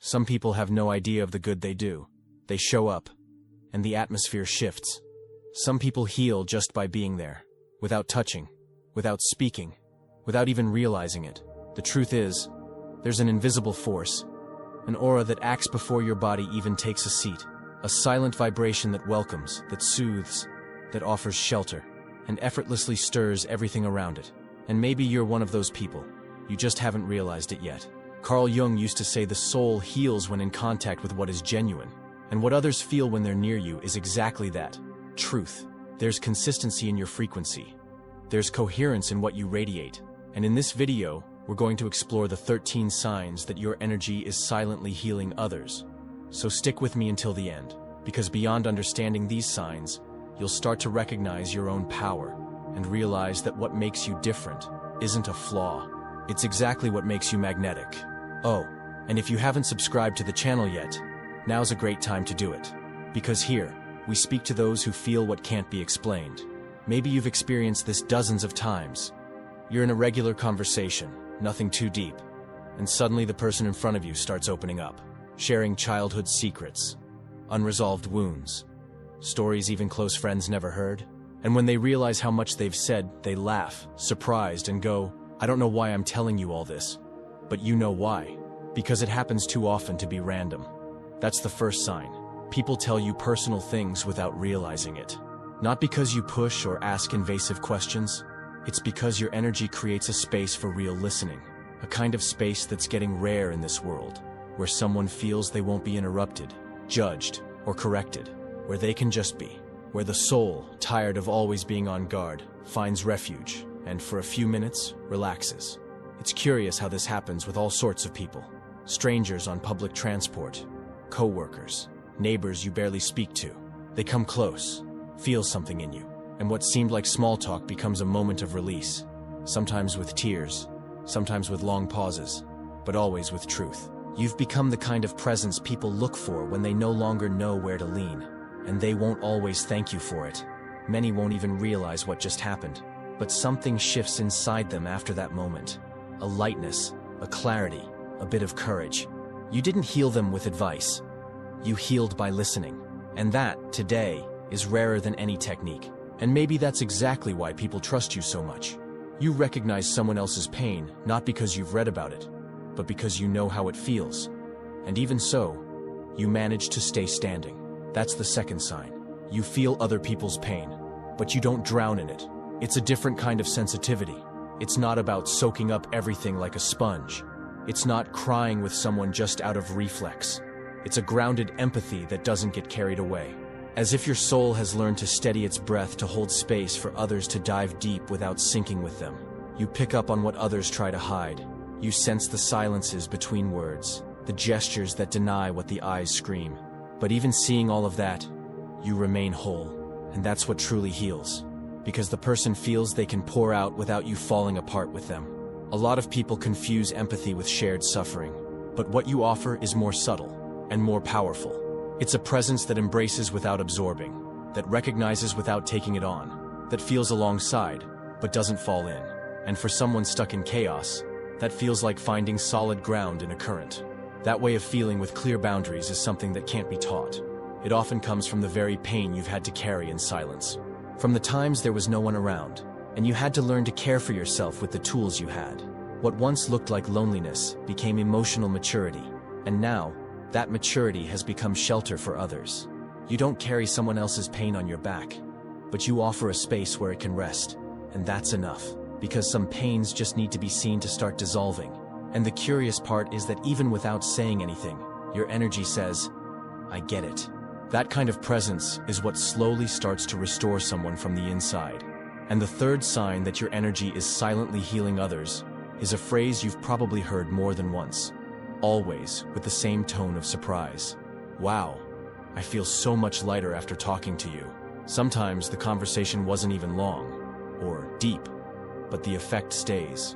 Some people have no idea of the good they do. They show up, and the atmosphere shifts. Some people heal just by being there, without touching, without speaking, without even realizing it. The truth is, there's an invisible force, an aura that acts before your body even takes a seat, a silent vibration that welcomes, that soothes, that offers shelter, and effortlessly stirs everything around it. And maybe you're one of those people. You just haven't realized it yet. Carl Jung used to say the soul heals when in contact with what is genuine, and what others feel when they're near you is exactly that. Truth. There's consistency in your frequency. There's coherence in what you radiate. And in this video, we're going to explore the 13 signs that your energy is silently healing others. So stick with me until the end, because beyond understanding these signs, you'll start to recognize your own power and realize that what makes you different isn't a flaw. It's exactly what makes you magnetic. Oh, and if you haven't subscribed to the channel yet, now's a great time to do it. Because here, we speak to those who feel what can't be explained. Maybe you've experienced this dozens of times. You're in a regular conversation, nothing too deep, and suddenly the person in front of you starts opening up, sharing childhood secrets, unresolved wounds, stories even close friends never heard. And when they realize how much they've said, they laugh, surprised, and go, "I don't know why I'm telling you all this." But you know why. Because it happens too often to be random. That's the first sign. People tell you personal things without realizing it. Not because you push or ask invasive questions. It's because your energy creates a space for real listening. A kind of space that's getting rare in this world, where someone feels they won't be interrupted, judged, or corrected. Where they can just be. Where the soul, tired of always being on guard, finds refuge, and for a few minutes, relaxes. It's curious how this happens with all sorts of people. Strangers on public transport, co-workers, neighbors you barely speak to. They come close, feel something in you, and what seemed like small talk becomes a moment of release. Sometimes with tears, sometimes with long pauses, but always with truth. You've become the kind of presence people look for when they no longer know where to lean, and they won't always thank you for it. Many won't even realize what just happened, but something shifts inside them after that moment. A lightness, a clarity, a bit of courage. You didn't heal them with advice. You healed by listening. And that, today, is rarer than any technique. And maybe that's exactly why people trust you so much. You recognize someone else's pain, not because you've read about it, but because you know how it feels. And even so, you manage to stay standing. That's the second sign. You feel other people's pain, but you don't drown in it. It's a different kind of sensitivity. It's not about soaking up everything like a sponge. It's not crying with someone just out of reflex. It's a grounded empathy that doesn't get carried away. As if your soul has learned to steady its breath to hold space for others to dive deep without sinking with them. You pick up on what others try to hide. You sense the silences between words, the gestures that deny what the eyes scream. But even seeing all of that, you remain whole. And that's what truly heals. Because the person feels they can pour out without you falling apart with them. A lot of people confuse empathy with shared suffering. But what you offer is more subtle and more powerful. It's a presence that embraces without absorbing, that recognizes without taking it on, that feels alongside, but doesn't fall in. And for someone stuck in chaos, that feels like finding solid ground in a current. That way of feeling with clear boundaries is something that can't be taught. It often comes from the very pain you've had to carry in silence. From the times there was no one around, and you had to learn to care for yourself with the tools you had. What once looked like loneliness became emotional maturity, and now, that maturity has become shelter for others. You don't carry someone else's pain on your back, but you offer a space where it can rest, and that's enough, because some pains just need to be seen to start dissolving. And the curious part is that even without saying anything, your energy says, "I get it." That kind of presence is what slowly starts to restore someone from the inside. And the third sign that your energy is silently healing others is a phrase you've probably heard more than once. Always with the same tone of surprise. "Wow, I feel so much lighter after talking to you." Sometimes the conversation wasn't even long or deep, but the effect stays.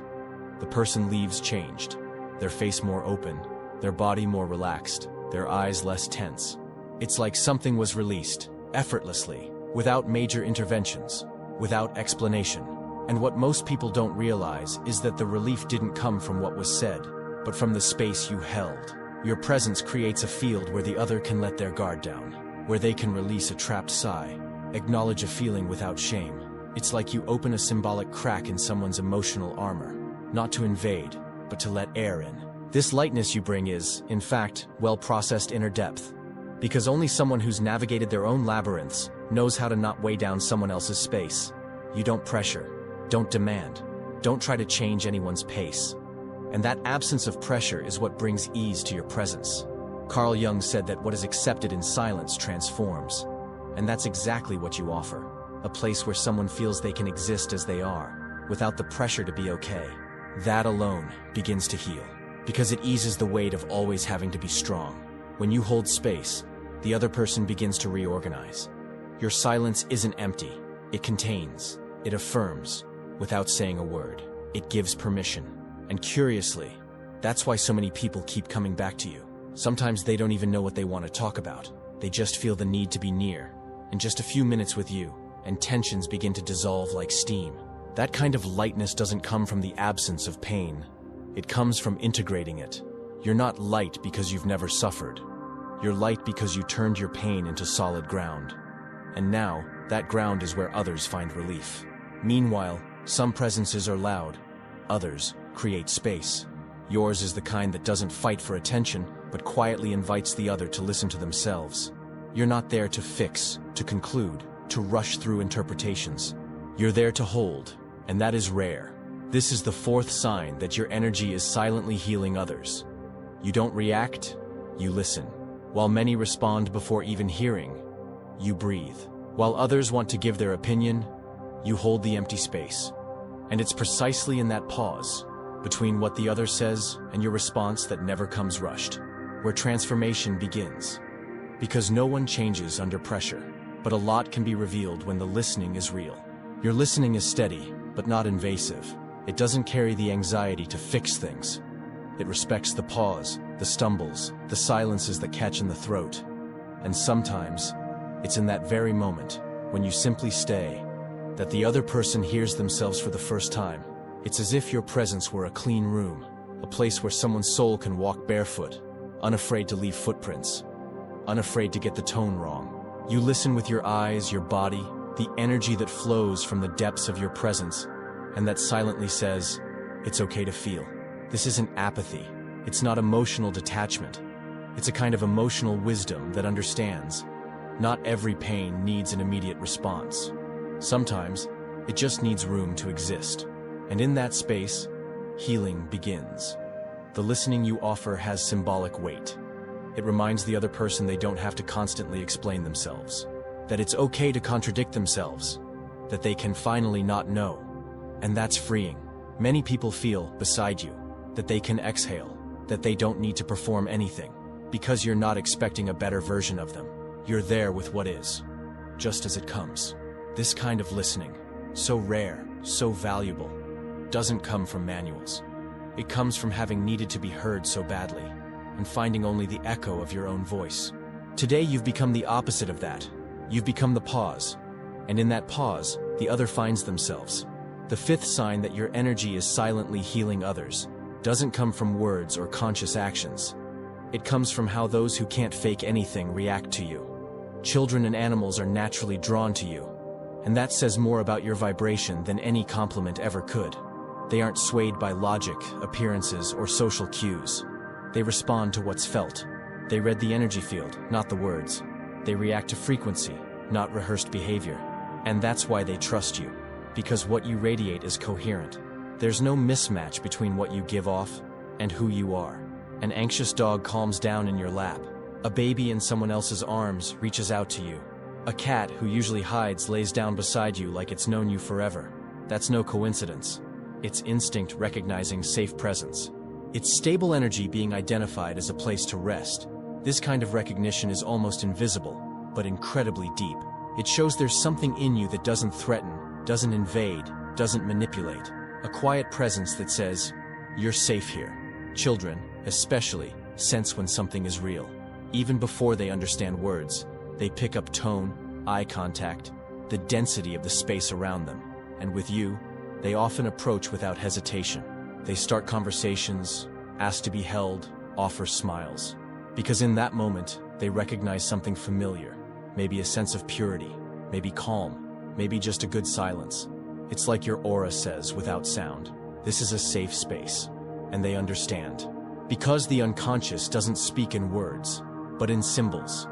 The person leaves changed, their face more open, their body more relaxed, their eyes less tense. It's like something was released, effortlessly, without major interventions, without explanation. And what most people don't realize is that the relief didn't come from what was said, but from the space you held. Your presence creates a field where the other can let their guard down, where they can release a trapped sigh, acknowledge a feeling without shame. It's like you open a symbolic crack in someone's emotional armor, not to invade, but to let air in. This lightness you bring is, in fact, well-processed inner depth. Because only someone who's navigated their own labyrinths knows how to not weigh down someone else's space. You don't pressure, don't demand, don't try to change anyone's pace. And that absence of pressure is what brings ease to your presence. Carl Jung said that what is accepted in silence transforms. And that's exactly what you offer. A place where someone feels they can exist as they are, without the pressure to be okay. That alone begins to heal, because it eases the weight of always having to be strong. When you hold space, the other person begins to reorganize. Your silence isn't empty. It contains, it affirms, without saying a word. It gives permission. And curiously, that's why so many people keep coming back to you. Sometimes they don't even know what they want to talk about. They just feel the need to be near. In just a few minutes with you, and tensions begin to dissolve like steam. That kind of lightness doesn't come from the absence of pain. It comes from integrating it. You're not light because you've never suffered. You're light because you turned your pain into solid ground. And now, that ground is where others find relief. Meanwhile, some presences are loud. Others create space. Yours is the kind that doesn't fight for attention, but quietly invites the other to listen to themselves. You're not there to fix, to conclude, to rush through interpretations. You're there to hold, and that is rare. This is the fourth sign that your energy is silently healing others. You don't react, you listen. While many respond before even hearing, you breathe. While others want to give their opinion, you hold the empty space. And it's precisely in that pause, between what the other says and your response that never comes rushed, where transformation begins. Because no one changes under pressure, but a lot can be revealed when the listening is real. Your listening is steady, but not invasive. It doesn't carry the anxiety to fix things. It respects the pause, the stumbles, the silences that catch in the throat. And sometimes, it's in that very moment, when you simply stay, that the other person hears themselves for the first time. It's as if your presence were a clean room, a place where someone's soul can walk barefoot, unafraid to leave footprints, unafraid to get the tone wrong. You listen with your eyes, your body, the energy that flows from the depths of your presence, and that silently says, it's okay to feel. This isn't apathy. It's not emotional detachment. It's a kind of emotional wisdom that understands. Not every pain needs an immediate response. Sometimes, it just needs room to exist. And in that space, healing begins. The listening you offer has symbolic weight. It reminds the other person they don't have to constantly explain themselves, that it's okay to contradict themselves, that they can finally not know. And that's freeing. Many people feel, beside you, that they can exhale, that they don't need to perform anything, because you're not expecting a better version of them. You're there with what is, just as it comes. This kind of listening, so rare, so valuable, doesn't come from manuals. It comes from having needed to be heard so badly, and finding only the echo of your own voice. Today you've become the opposite of that. You've become the pause, and in that pause, the other finds themselves. The fifth sign that your energy is silently healing others doesn't come from words or conscious actions. It comes from how those who can't fake anything react to you. Children and animals are naturally drawn to you, and that says more about your vibration than any compliment ever could. They aren't swayed by logic, appearances, or social cues. They respond to what's felt. They read the energy field, not the words. They react to frequency, not rehearsed behavior. And that's why they trust you, because what you radiate is coherent. There's no mismatch between what you give off and who you are. An anxious dog calms down in your lap. A baby in someone else's arms reaches out to you. A cat who usually hides lays down beside you like it's known you forever. That's no coincidence. It's instinct recognizing safe presence. It's stable energy being identified as a place to rest. This kind of recognition is almost invisible, but incredibly deep. It shows there's something in you that doesn't threaten, doesn't invade, doesn't manipulate. A quiet presence that says, you're safe here. Children, especially, sense when something is real. Even before they understand words, they pick up tone, eye contact, the density of the space around them. And with you, they often approach without hesitation. They start conversations, ask to be held, offer smiles. Because in that moment, they recognize something familiar, maybe a sense of purity, maybe calm, maybe just a good silence. It's like your aura says without sound, this is a safe space. And they understand. Because the unconscious doesn't speak in words, but in symbols,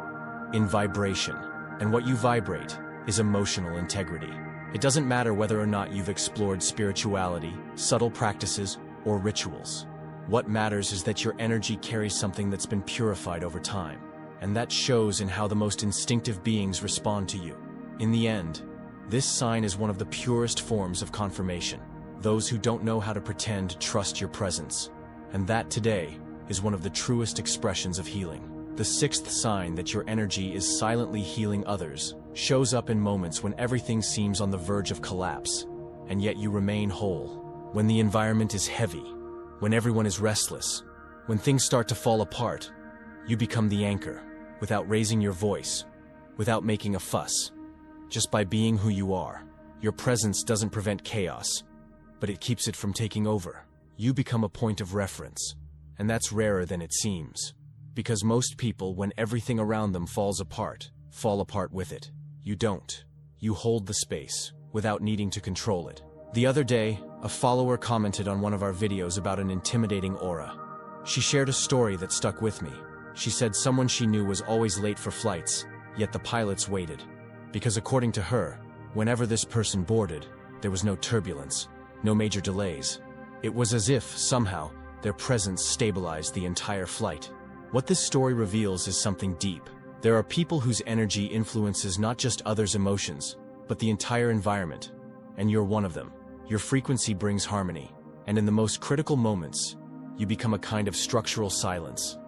in vibration. And what you vibrate is emotional integrity. It doesn't matter whether or not you've explored spirituality, subtle practices, or rituals. What matters is that your energy carries something that's been purified over time. And that shows in how the most instinctive beings respond to you. In the end, this sign is one of the purest forms of confirmation. Those who don't know how to pretend trust your presence. And that today is one of the truest expressions of healing. The sixth sign that your energy is silently healing others shows up in moments when everything seems on the verge of collapse, and yet you remain whole. When the environment is heavy, when everyone is restless, when things start to fall apart, you become the anchor, without raising your voice, without making a fuss. Just by being who you are, your presence doesn't prevent chaos, but it keeps it from taking over. You become a point of reference, and that's rarer than it seems. Because most people, when everything around them falls apart, fall apart with it. You don't. You hold the space, without needing to control it. The other day, a follower commented on one of our videos about an intimidating aura. She shared a story that stuck with me. She said someone she knew was always late for flights, yet the pilots waited. Because according to her, whenever this person boarded, there was no turbulence, no major delays. It was as if, somehow, their presence stabilized the entire flight. What this story reveals is something deep. There are people whose energy influences not just others' emotions, but the entire environment. And you're one of them. Your frequency brings harmony. And in the most critical moments, you become a kind of structural silence.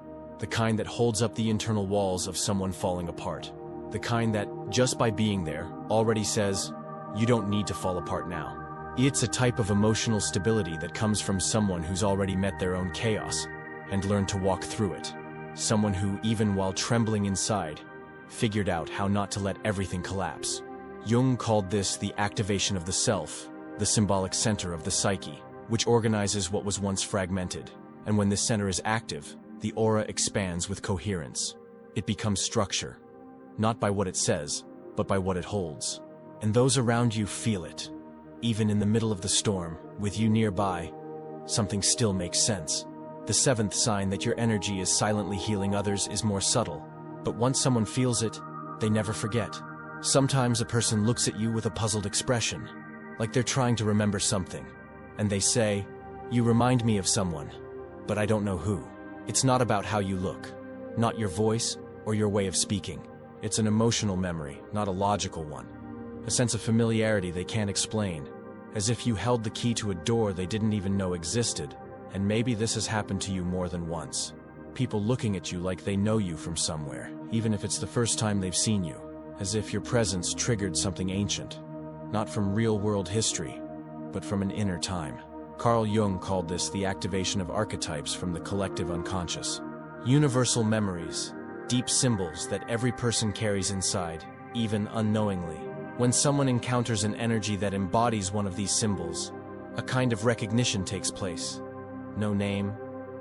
The kind that holds up the internal walls of someone falling apart. The kind that, just by being there, already says, you don't need to fall apart now. It's a type of emotional stability that comes from someone who's already met their own chaos and learned to walk through it. Someone who, even while trembling inside, figured out how not to let everything collapse. Jung called this the activation of the self, the symbolic center of the psyche, which organizes what was once fragmented. And when this center is active, the aura expands with coherence. It becomes structure, not by what it says, but by what it holds. And those around you feel it. Even in the middle of the storm, with you nearby, something still makes sense. The seventh sign that your energy is silently healing others is more subtle, but once someone feels it, they never forget. Sometimes a person looks at you with a puzzled expression, like they're trying to remember something, and they say, "You remind me of someone, but I don't know who." It's not about how you look, not your voice or your way of speaking. It's an emotional memory, not a logical one. A sense of familiarity they can't explain, as if you held the key to a door they didn't even know existed. And maybe this has happened to you more than once. People looking at you like they know you from somewhere, even if it's the first time they've seen you, as if your presence triggered something ancient, not from real-world history, but from an inner time. Carl Jung called this the activation of archetypes from the collective unconscious. Universal memories, deep symbols that every person carries inside, even unknowingly. When someone encounters an energy that embodies one of these symbols, a kind of recognition takes place. No name,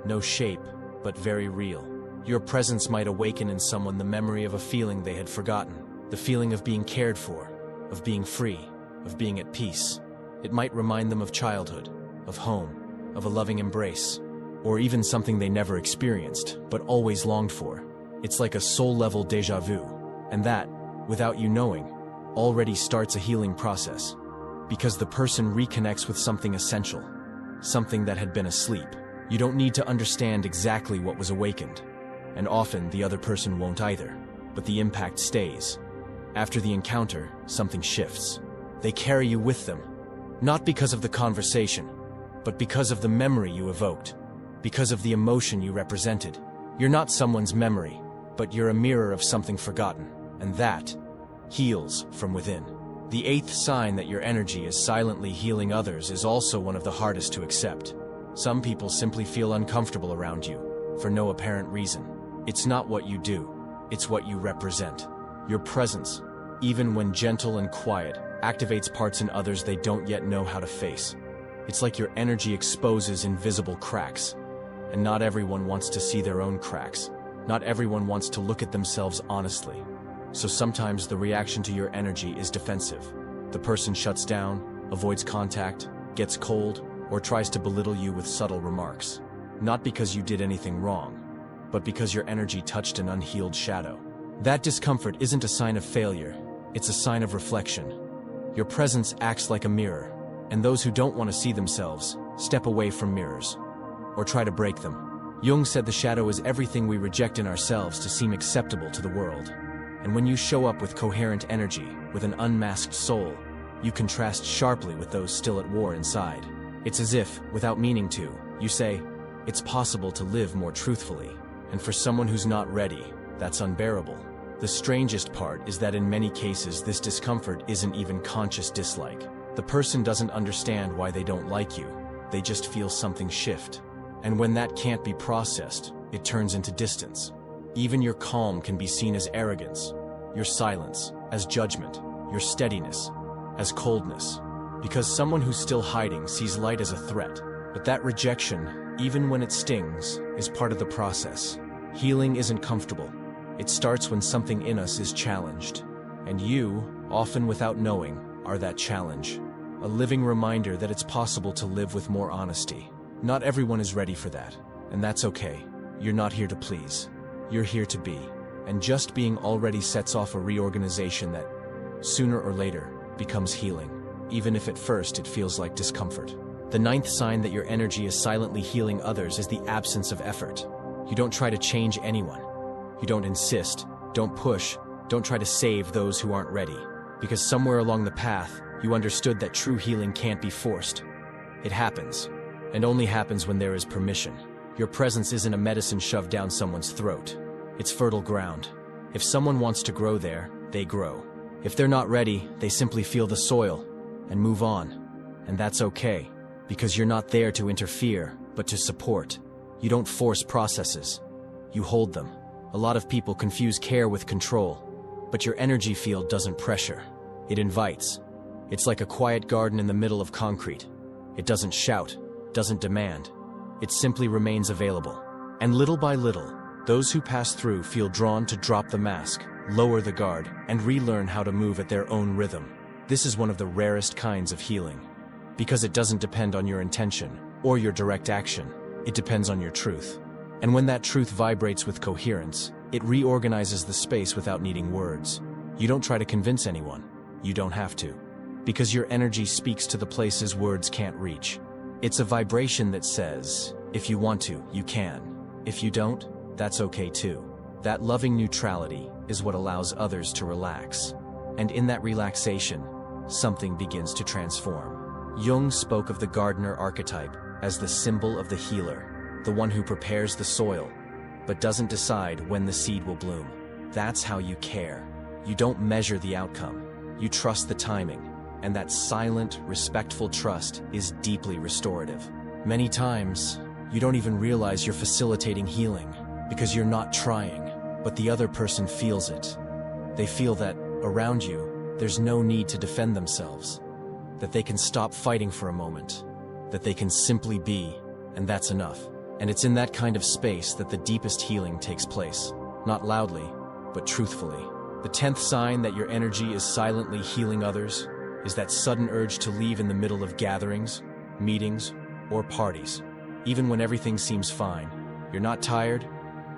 no shape, but very real. Your presence might awaken in someone the memory of a feeling they had forgotten. The feeling of being cared for, of being free, of being at peace. It might remind them of childhood, of home, of a loving embrace, or even something they never experienced, but always longed for. It's like a soul-level déjà vu, and that, without you knowing, already starts a healing process. Because the person reconnects with something essential. Something that had been asleep. You don't need to understand exactly what was awakened. And often the other person won't either. But the impact stays. After the encounter, something shifts. They carry you with them. Not because of the conversation, but because of the memory you evoked. Because of the emotion you represented. You're not someone's memory, but you're a mirror of something forgotten. And that heals from within. The eighth sign that your energy is silently healing others is also one of the hardest to accept. Some people simply feel uncomfortable around you, for no apparent reason. It's not what you do, it's what you represent. Your presence, even when gentle and quiet, activates parts in others they don't yet know how to face. It's like your energy exposes invisible cracks. And not everyone wants to see their own cracks. Not everyone wants to look at themselves honestly. So sometimes the reaction to your energy is defensive. The person shuts down, avoids contact, gets cold, or tries to belittle you with subtle remarks. Not because you did anything wrong, but because your energy touched an unhealed shadow. That discomfort isn't a sign of failure, it's a sign of reflection. Your presence acts like a mirror, and those who don't want to see themselves step away from mirrors, or try to break them. Jung said the shadow is everything we reject in ourselves to seem acceptable to the world. And when you show up with coherent energy, with an unmasked soul, you contrast sharply with those still at war inside. It's as if, without meaning to, you say, it's possible to live more truthfully. And for someone who's not ready, that's unbearable. The strangest part is that in many cases this discomfort isn't even conscious dislike. The person doesn't understand why they don't like you, they just feel something shift. And when that can't be processed, it turns into distance. Even your calm can be seen as arrogance, your silence as judgment, your steadiness as coldness. Because someone who's still hiding sees light as a threat. But that rejection, even when it stings, is part of the process. Healing isn't comfortable. It starts when something in us is challenged. And you, often without knowing, are that challenge. A living reminder that it's possible to live with more honesty. Not everyone is ready for that, and that's okay. You're not here to please. You're here to be. And just being already sets off a reorganization that, sooner or later, becomes healing, even if at first it feels like discomfort. The ninth sign that your energy is silently healing others is the absence of effort. You don't try to change anyone. You don't insist, don't push, don't try to save those who aren't ready. Because somewhere along the path, you understood that true healing can't be forced. It happens, and only happens when there is permission. Your presence isn't a medicine shoved down someone's throat. It's fertile ground. If someone wants to grow there, they grow. If they're not ready, they simply feel the soil and move on. And that's okay, because you're not there to interfere, but to support. You don't force processes. You hold them. A lot of people confuse care with control, but your energy field doesn't pressure. It invites. It's like a quiet garden in the middle of concrete. It doesn't shout, doesn't demand. It simply remains available. And little by little, those who pass through feel drawn to drop the mask, lower the guard, and relearn how to move at their own rhythm. This is one of the rarest kinds of healing, because it doesn't depend on your intention or your direct action. It depends on your truth. And when that truth vibrates with coherence, it reorganizes the space without needing words. You don't try to convince anyone. You don't have to. Because your energy speaks to the places words can't reach. It's a vibration that says, if you want to, you can. If you don't, that's okay too. That loving neutrality is what allows others to relax. And in that relaxation, something begins to transform. Jung spoke of the gardener archetype as the symbol of the healer, the one who prepares the soil, but doesn't decide when the seed will bloom. That's how you care. You don't measure the outcome. You trust the timing. And that silent, respectful trust is deeply restorative. Many times, you don't even realize you're facilitating healing because you're not trying, but the other person feels it. They feel that, around you, there's no need to defend themselves, that they can stop fighting for a moment, that they can simply be, and that's enough. And it's in that kind of space that the deepest healing takes place, not loudly, but truthfully. The 10th sign that your energy is silently healing others is that sudden urge to leave in the middle of gatherings, meetings, or parties. Even when everything seems fine, you're not tired,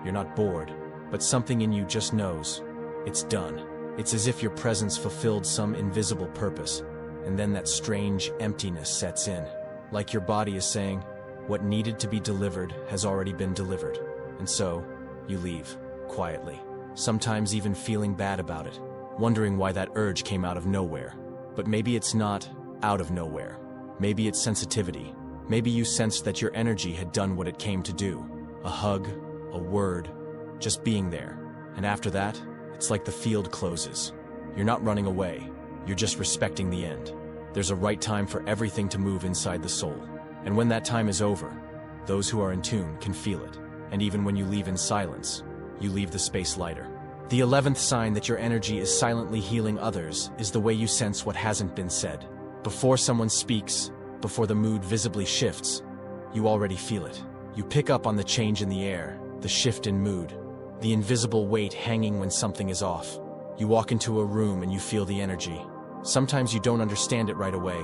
you're not bored, but something in you just knows, it's done. It's as if your presence fulfilled some invisible purpose, and then that strange emptiness sets in. Like your body is saying, what needed to be delivered has already been delivered. And so, you leave, quietly. Sometimes even feeling bad about it, wondering why that urge came out of nowhere. But maybe it's not out of nowhere. Maybe it's sensitivity. Maybe you sensed that your energy had done what it came to do. A hug, a word, just being there. And after that, it's like the field closes. You're not running away. You're just respecting the end. There's a right time for everything to move inside the soul. And when that time is over, those who are in tune can feel it. And even when you leave in silence, you leave the space lighter. The 11th sign that your energy is silently healing others is the way you sense what hasn't been said. Before someone speaks, before the mood visibly shifts, you already feel it. You pick up on the change in the air, the shift in mood, the invisible weight hanging when something is off. You walk into a room and you feel the energy. Sometimes you don't understand it right away,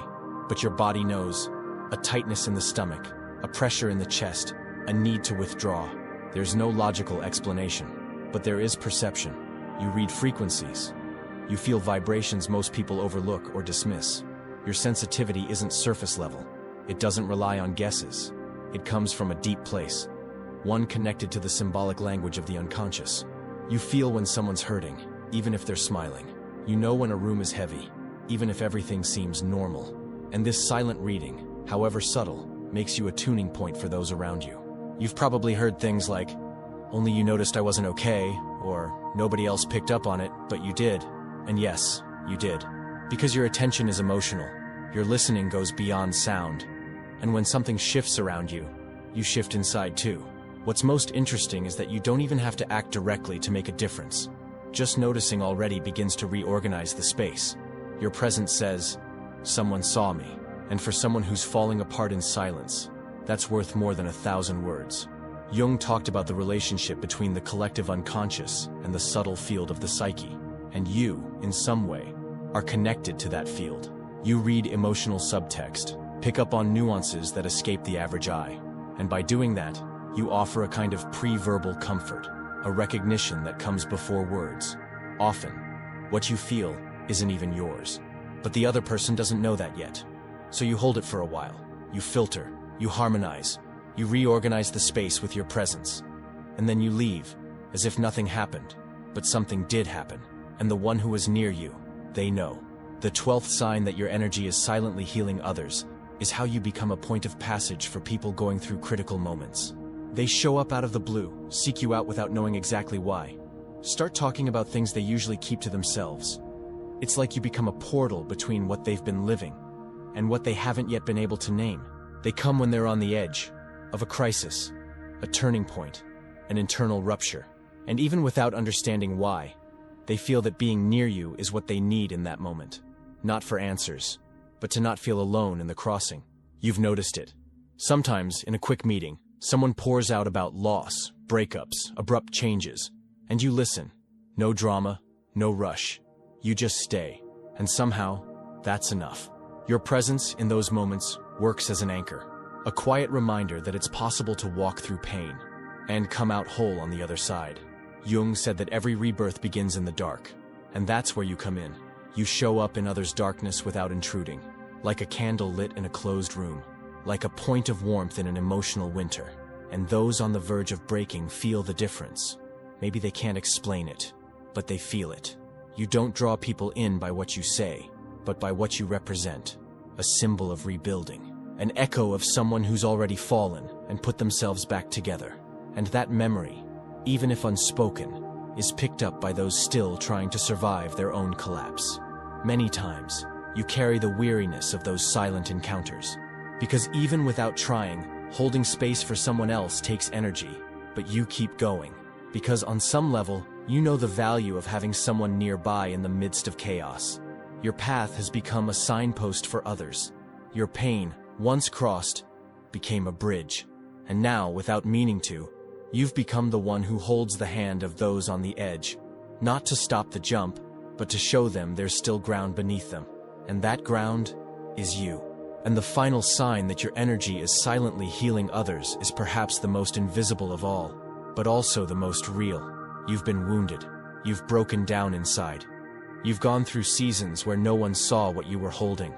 but your body knows. A tightness in the stomach, a pressure in the chest, a need to withdraw. There's no logical explanation, but there is perception. You read frequencies. You feel vibrations most people overlook or dismiss. Your sensitivity isn't surface level. It doesn't rely on guesses. It comes from a deep place, one connected to the symbolic language of the unconscious. You feel when someone's hurting, even if they're smiling. You know when a room is heavy, even if everything seems normal. And this silent reading, however subtle, makes you a tuning point for those around you. You've probably heard things like, "Only you noticed I wasn't okay," or "Nobody else picked up on it, but you did." And yes, you did. Because your attention is emotional, your listening goes beyond sound. And when something shifts around you, you shift inside too. What's most interesting is that you don't even have to act directly to make a difference. Just noticing already begins to reorganize the space. Your presence says, "Someone saw me." And for someone who's falling apart in silence, that's worth more than 1,000 words. Jung talked about the relationship between the collective unconscious and the subtle field of the psyche. And you, in some way, are connected to that field. You read emotional subtext, pick up on nuances that escape the average eye. And by doing that, you offer a kind of pre-verbal comfort, a recognition that comes before words. Often, what you feel isn't even yours. But the other person doesn't know that yet. So you hold it for a while. You filter, you harmonize, you reorganize the space with your presence. And then you leave, as if nothing happened. But something did happen. And the one who was near you, they know. The 12th sign that your energy is silently healing others is how you become a point of passage for people going through critical moments. They show up out of the blue, seek you out without knowing exactly why. Start talking about things they usually keep to themselves. It's like you become a portal between what they've been living and what they haven't yet been able to name. They come when they're on the edge of a crisis, a turning point, an internal rupture. And even without understanding why, they feel that being near you is what they need in that moment. Not for answers, but to not feel alone in the crossing. You've noticed it. Sometimes, in a quick meeting, someone pours out about loss, breakups, abrupt changes, and you listen. No drama, no rush. You just stay. And somehow, that's enough. Your presence in those moments works as an anchor, a quiet reminder that it's possible to walk through pain and come out whole on the other side. Jung said that every rebirth begins in the dark, and that's where you come in. You show up in others' darkness without intruding, like a candle lit in a closed room, like a point of warmth in an emotional winter. And those on the verge of breaking feel the difference. Maybe they can't explain it, but they feel it. You don't draw people in by what you say, but by what you represent. A symbol of rebuilding, an echo of someone who's already fallen and put themselves back together. And that memory, even if unspoken, is picked up by those still trying to survive their own collapse. Many times, you carry the weariness of those silent encounters. Because even without trying, holding space for someone else takes energy. But you keep going. Because on some level, you know the value of having someone nearby in the midst of chaos. Your path has become a signpost for others. Your pain, once crossed, became a bridge. And now, without meaning to, you've become the one who holds the hand of those on the edge, not to stop the jump, but to show them there's still ground beneath them. And that ground is you. And the final sign that your energy is silently healing others is perhaps the most invisible of all, but also the most real. You've been wounded. You've broken down inside. You've gone through seasons where no one saw what you were holding.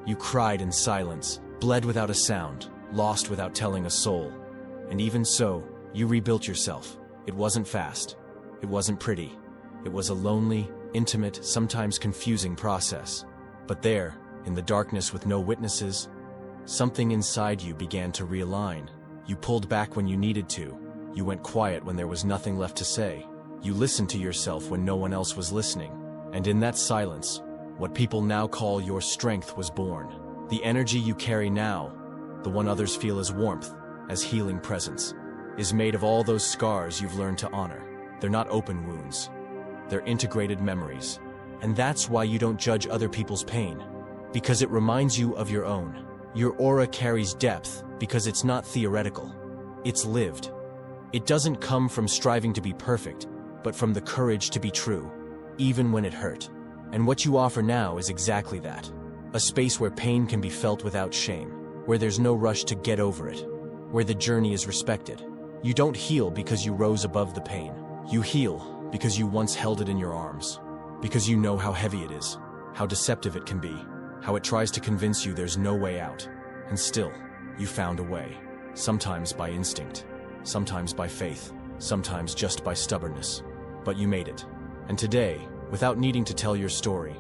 You cried in silence, bled without a sound, lost without telling a soul. And even so, you rebuilt yourself. It wasn't fast. It wasn't pretty. It was a lonely, intimate, sometimes confusing process. But there, in the darkness with no witnesses, something inside you began to realign. You pulled back when you needed to. You went quiet when there was nothing left to say. You listened to yourself when no one else was listening. And in that silence, what people now call your strength was born. The energy you carry now, the one others feel as warmth, as healing presence, is made of all those scars you've learned to honor. They're not open wounds. They're integrated memories. And that's why you don't judge other people's pain. Because it reminds you of your own. Your aura carries depth because it's not theoretical. it's lived. It doesn't come from striving to be perfect, but from the courage to be true, even when it hurt. And what you offer now is exactly that. A space where pain can be felt without shame, where there's no rush to get over it, where the journey is respected. You don't heal because you rose above the pain. You heal because you once held it in your arms, because you know how heavy it is, how deceptive it can be, how it tries to convince you there's no way out. And still, you found a way. Sometimes by instinct, sometimes by faith, sometimes just by stubbornness. But you made it. And today, without needing to tell your story,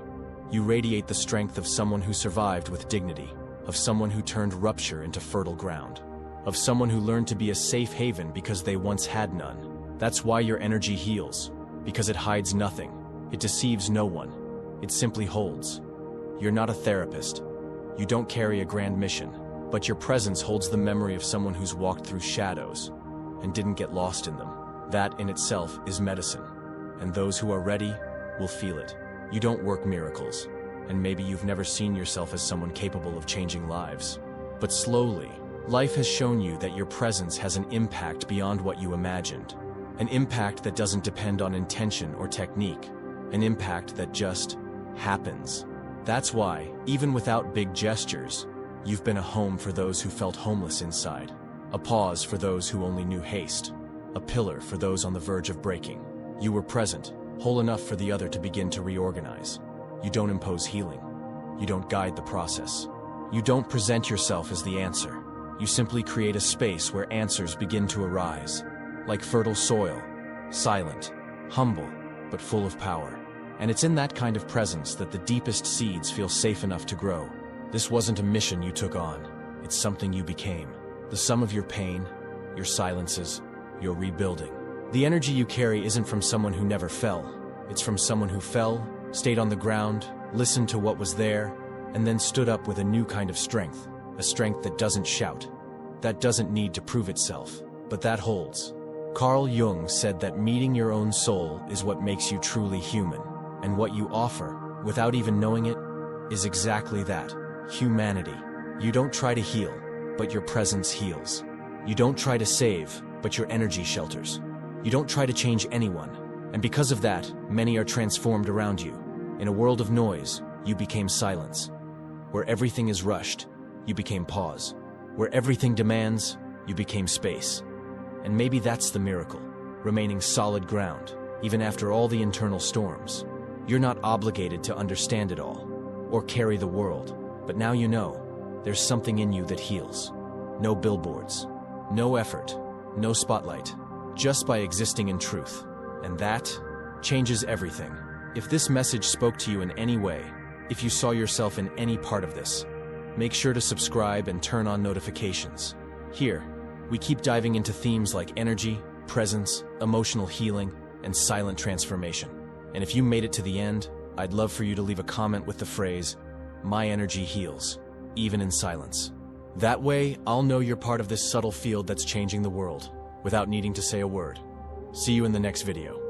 you radiate the strength of someone who survived with dignity, of someone who turned rupture into fertile ground, of someone who learned to be a safe haven because they once had none. That's why your energy heals, because it hides nothing, it deceives no one, it simply holds. You're not a therapist, you don't carry a grand mission, but your presence holds the memory of someone who's walked through shadows and didn't get lost in them. That in itself is medicine, and those who are ready will feel it. You don't work miracles, and maybe you've never seen yourself as someone capable of changing lives. But slowly, life has shown you that your presence has an impact beyond what you imagined. An impact that doesn't depend on intention or technique. An impact that just happens. That's why, even without big gestures, you've been a home for those who felt homeless inside. A pause for those who only knew haste. A pillar for those on the verge of breaking. You were present, whole enough for the other to begin to reorganize. You don't impose healing. You don't guide the process. You don't present yourself as the answer. You simply create a space where answers begin to arise. Like fertile soil, silent, humble, but full of power. And it's in that kind of presence that the deepest seeds feel safe enough to grow. This wasn't a mission you took on. It's something you became. The sum of your pain, your silences, your rebuilding. The energy you carry isn't from someone who never fell. It's from someone who fell, stayed on the ground, listened to what was there, and then stood up with a new kind of strength. A strength that doesn't shout, that doesn't need to prove itself, but that holds. Carl Jung said that meeting your own soul is what makes you truly human. And what you offer, without even knowing it, is exactly that, humanity. You don't try to heal, but your presence heals. You don't try to save, but your energy shelters. You don't try to change anyone, and because of that, many are transformed around you. In a world of noise, you became silence. Where everything is rushed, you became pause. Where everything demands, you became space. And maybe that's the miracle, remaining solid ground, even after all the internal storms. You're not obligated to understand it all, or carry the world, but now you know, there's something in you that heals. No billboards, no effort, no spotlight, just by existing in truth. And that changes everything. If this message spoke to you in any way, if you saw yourself in any part of this, make sure to subscribe and turn on notifications. Here, we keep diving into themes like energy, presence, emotional healing, and silent transformation. And if you made it to the end, I'd love for you to leave a comment with the phrase, "My energy heals," even in silence. That way, I'll know you're part of this subtle field that's changing the world, without needing to say a word. See you in the next video.